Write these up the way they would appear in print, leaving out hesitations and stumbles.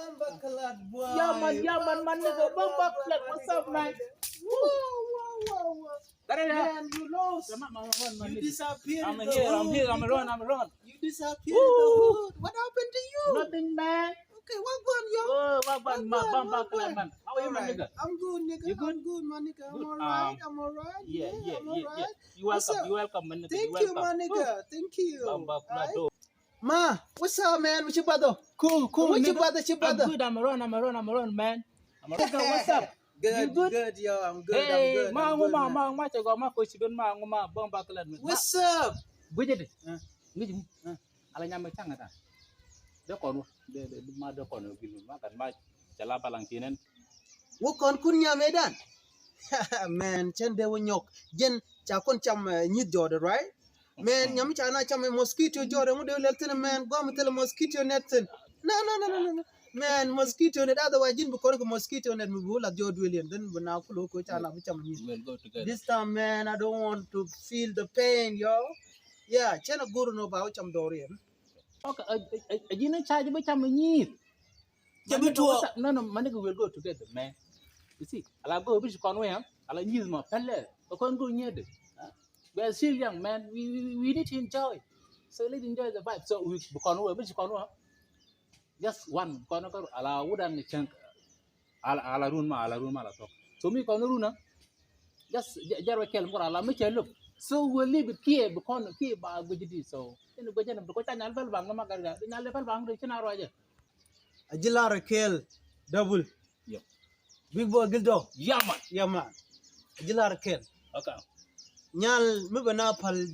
Bumbuckler, boy. Yeah, man, nigga. Bumbuckler, what's up, man? Whoa. Man, you lost. You disappeared in the hood. I'm around. You disappeared in the hood. What happened to you? Nothing, man. Okay, what going, yo? What Bumbuckler, man? How are you, man, nigga? I'm good, nigga. You good? I'm good, my nigga. I'm Good. alright. I'm alright. Yeah. I'm alright. You What's up? welcome, man, nigga. Thank you, my nigga. Thank you. Bumbuckler, Alright. though. Ma, what's up, man? What your brother? Cool, What your nigga. brother? I'm good. I'm around, man. Nigga, what's up? Good, You good? good, yo. I'm good. Hey, I'm good, man. Ma, Bumbuckler. What's up? Bujedi. Huh? Ngiji. Ala nyame changata. De kono de kono bilu ma kan ma jala balang tinen. Wo kon kunya medan. Man, chen de wo nyok. Jen cha kon cham nyit jode, right? Man, nyam cha na cham mosquito jode mu de lelten man, go am tele mosquito netten. No. Man, mosquito net otherwise jin bu kon ko mosquito net mu bula jode william then na kulo ko cha na bu cham nyit. We'll go together. This time, man, I don't want to feel the pain, yo. Yeah, chen a guru no ba cham dorian. Okay, ajina charge be cham nyit. No, maniga we'll go together, man. You see, I'll go which conway, huh? I'll use my pelle. I can't go near them. We are still young, man. We need to enjoy. So let's enjoy the vibe. So we conway, which conway? Just one corner, I'll wooden chunk. I'll run my talk. So me corner runa. Just Jarwa Kel more, I'll make you look. So we'll leave it here because here by Gujidi. So in the Gujan, because I never bang a maga, in a level bang, the China. Ajilara Kel, double. Yeah. Big boy Gildo. Yeah, man. Ajilara Kel. Okay. Nyal mibana pal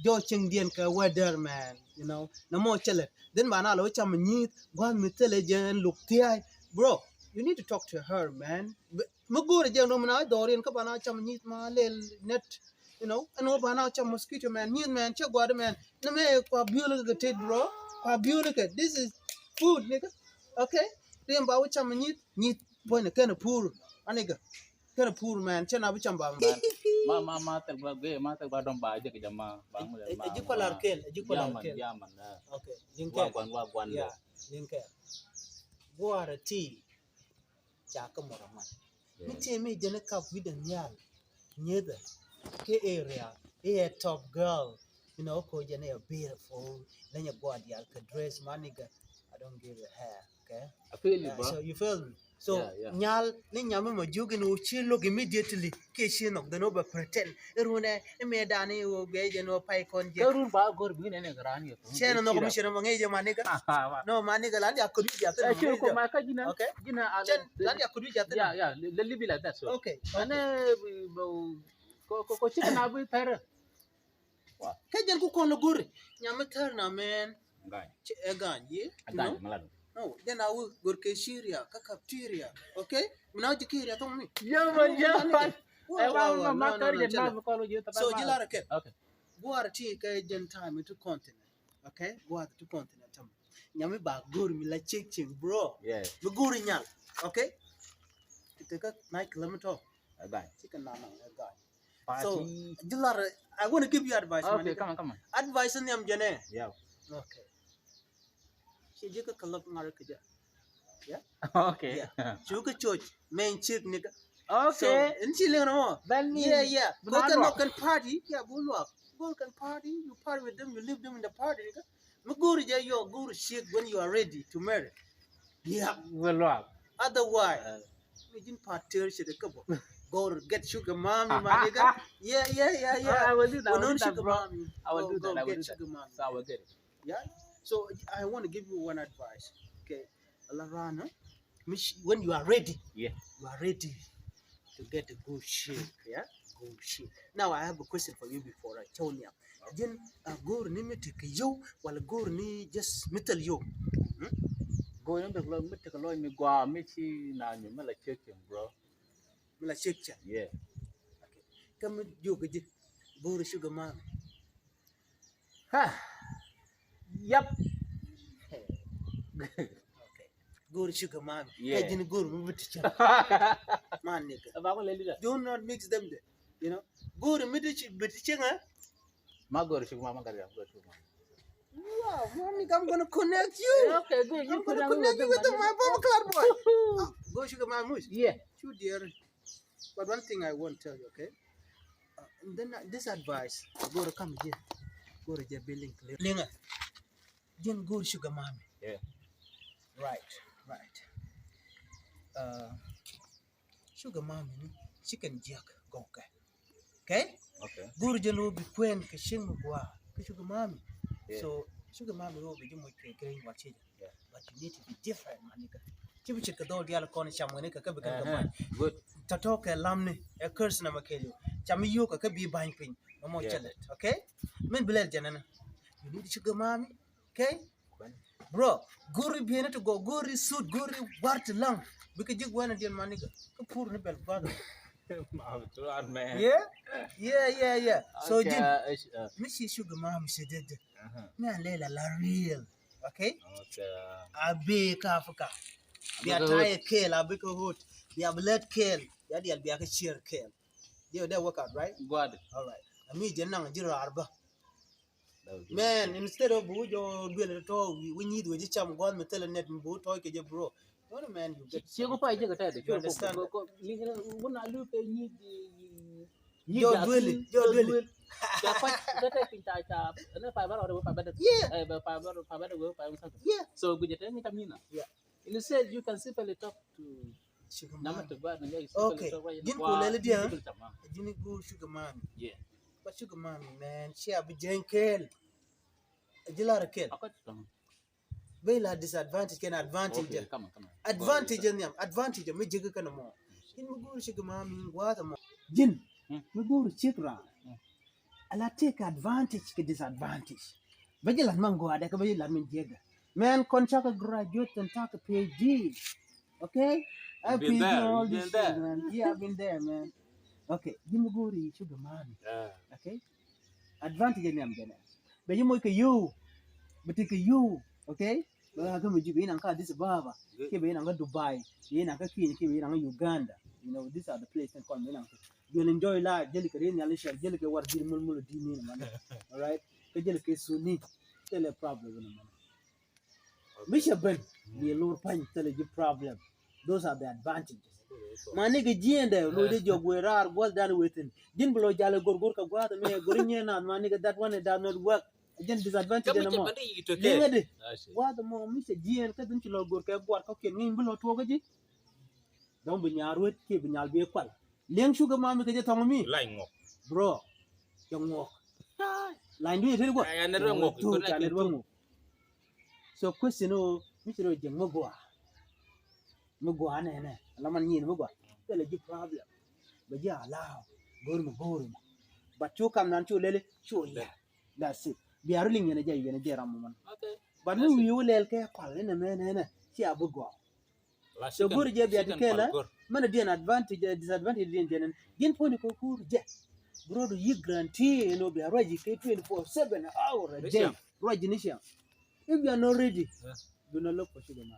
joching dien ka weather, man. You know, no more chile. Then manalo cham nyit, gwan mitelejen look tiai. Bro, you need to talk to her, man. Magura jeng romana dorian ka bana cham nyit ma lel net. You know, and over bana cham mosquito, man. Nyit man, check water, man. No me kwa biologate, bro. Kwa biologate. This is food, nigga. Okay? Then ba cham nyit boy na kana poor. Aniga. Kana poor, man. Chena bu cham ba, man. Ma terba dom ba aja ke jama bang Ajikolar kel. Ya man. Okay. Jinkel. Wagwan. Yeah. Jinkel. Guara tea. Chaka moraman. Miche me jene kap with the nyal. Nyeda. Ke area. A top girl. You know, ko jene a beautiful. Then you go at the alka dress, my nigga. I don't give a hair. Okay? I feel you, bro. So you feel me? So Yeah. nyal ni nyame ma jugi no chi look immediately ke chi no the no be pretend erune me dani o geje no pai kon je Karun ba gor bi ne garani to. chena no ko mishira mo ngeje maniga no maniga landi akudu jata Actually ko ma ka jina. Okay. Jina ala. Chen landi akudu jata Yeah. Let live like that so. Okay. Ane ko chicken abu tare. Wow. Kejen ku kono guri nyame terna man Ngai. egan ye Ngai malado. no then I will go ke Syria ka capturia okay mna jikiria to mi Yeah, man. Wow, Ma no, kar chela. na ko lo jita. So jilara ke Okay. Guara tea ka jen time to continent. Okay? Guara to continent. Nyami ba guri mi la chicken, bro. Yeah. Mi guri nyal. Okay? Ite ka 9 kilometer. Ngai. Chicken na guy. So, Jilara, I want to give you advice, man. Okay, come on. Advice ni am jene. Yeah. Okay. She jika kalap ngar kerja. Yeah? Okay. Yeah. Chuka church, main chick nigga. So, Okay. and she learn more. Yeah. Go Banana. can party. Yeah, go can party. You party with them. You leave them in the party. Nigga. Maguri ja yo guru shit when you are ready to marry. Yeah. Well, Otherwise, we didn't party shit a couple. Go to get sugar mommy, my nigga. Yeah. I will do that. Well, no sugar mommy. I will do that. I will Get do sugar that. mommy. So I will get it. Yeah. So I want to give you one advice. Okay, Alarana, when you are ready. Yeah. You are ready to get a good shit. Yeah. Good shit. Now I have a question for you before I tell you. Then go ni mitike yo, while go ni just metal yo. Go in the club, make a loan, me go, Michi, na you mela chicken, bro. Mila shake. Yeah. Okay. Come you get go to sugar mom. Yep. Okay. Go to sugar mom. Yeah. Hey, didn't go to man nigga. Do not mix them there. You know. Go to middle but chinga. Ma go to sugar mama, go to sugar mama. Wow, mommy, I'm gonna connect you. Okay, good. I'm gonna connect you with my Baba Club boy. Oh, go sugar mama. Yeah. Too dear. But one thing I won't tell you, okay? And then this advice, go to come here. Go to your building clear. Linga. Then go sugar mommy. Yeah. Right. Sugar mommy, chicken jack go okay. Okay? Okay. Go to your be queen, kishing gua, sugar mommy. Yeah. So sugar mommy will be doing green watch it. Yeah. But you need to be different, my nigga. Chibu chika do diala koni chamwene ka kabi kan Good. Tatoka lamni a curse na makelu. Chami yoka ka be buying pin. No more chalet. Okay? Men bilal janana. You need sugar mommy. Okay? Bro, guri biene to go guri suit guri wart lang. Because you wanna deal my nigga. Ka poor ni bel brother. Man. Yeah. So Okay, Jim, Missy Sugar Mom said that man Lela la real. Okay? Abi Kafka. They are tired kill, Abi hood. They have let kill. They'll be a cheer kill. They work out, right? Good. Alright. I mean Janang Jira Arba. Man, instead of Bujo Bill at all, we need with each other one metal net and boot toy bro. What a man you get. She go fight you understand? When I look at you, You're dwelling. Yeah. So good. Yeah. Instead, you can simply talk to Sugar Nama Mom. to God and Okay. Didn't go let it down. Didn't go Sugar Mom. Yeah. But Sugar Mom, man, she have a jankel. A jilar kill. Bela disadvantage can advantage. Okay, come on. Advantage in them. Advantage of me jigger can more. In Mugur Sugar Mom, what a more. Jin, Mugur Chikra. I'll take advantage to disadvantage. Vigilant mango, I can be Lamin Jagger. Man, contract a graduate and talk a PhD. Okay? I've been there. All this shit, man. Yeah, I've been there, man. Okay, Jimuguri Sugar Mom. Okay? Advantage in them, but you make a you. But take a you. Okay? Well, I'm going to be in this Baba. Keep in Dubai. In a Kaki, keep in Uganda. You know, these are the places that come in. You'll enjoy life. Jellica, Alicia, Jellica, what Dilmul Dini, man. All right? Jellica Sunni. Tell a problem. Misha Ben, the low punch, tell you problem. Those are the advantages. My nigga G and the Lodi Jogwera, well done with him. Didn't blow Jala Gorgorka, me a green and my nigga that one does not work. Again, disadvantage anymore. What the more Mr. G and Cousin Gorka, what okay, name below Togaji? Don't be near with keeping I'll be a qual. Liang Sugar Mamma can you tell me? Lying. Bro, young walk. Line do it work. I never walk. So, question, oh, Mr. Mogua. Mogua, and Laman Yin Mogua. Tell a problem. But yeah, allow. Go. But you come down to Lily, sure, yeah. That's it. We are rolling in a jay and a jeraman. Okay. But no, you will care, in a man and a chia bugua. So good, Jabby at the Kela, man, advantage, disadvantage, and didn't point to cool jet. Grow to ye grantee and will be a ready 24/7 hours a day. Right, initial. If you are not ready, do not look for Sugar Mommy.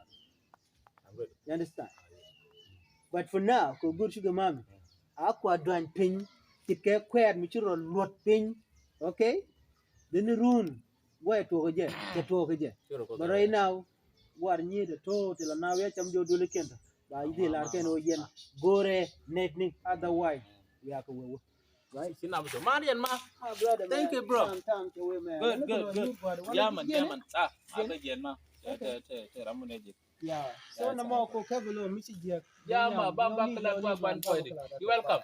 I'm ready. You understand? But for now, go good Sugar Mommy. Aqua dwan ping, take queer mature lot ping, okay? Then the rune, where to get, But right now, what need a total and now we have to do the kenda. By the Larkin again, gore, netting, otherwise, we have to work. Right? Thank you, bro. Good. Yeah, man. Yeah. So, no more cocaine, Missy. Yeah, man. You're welcome.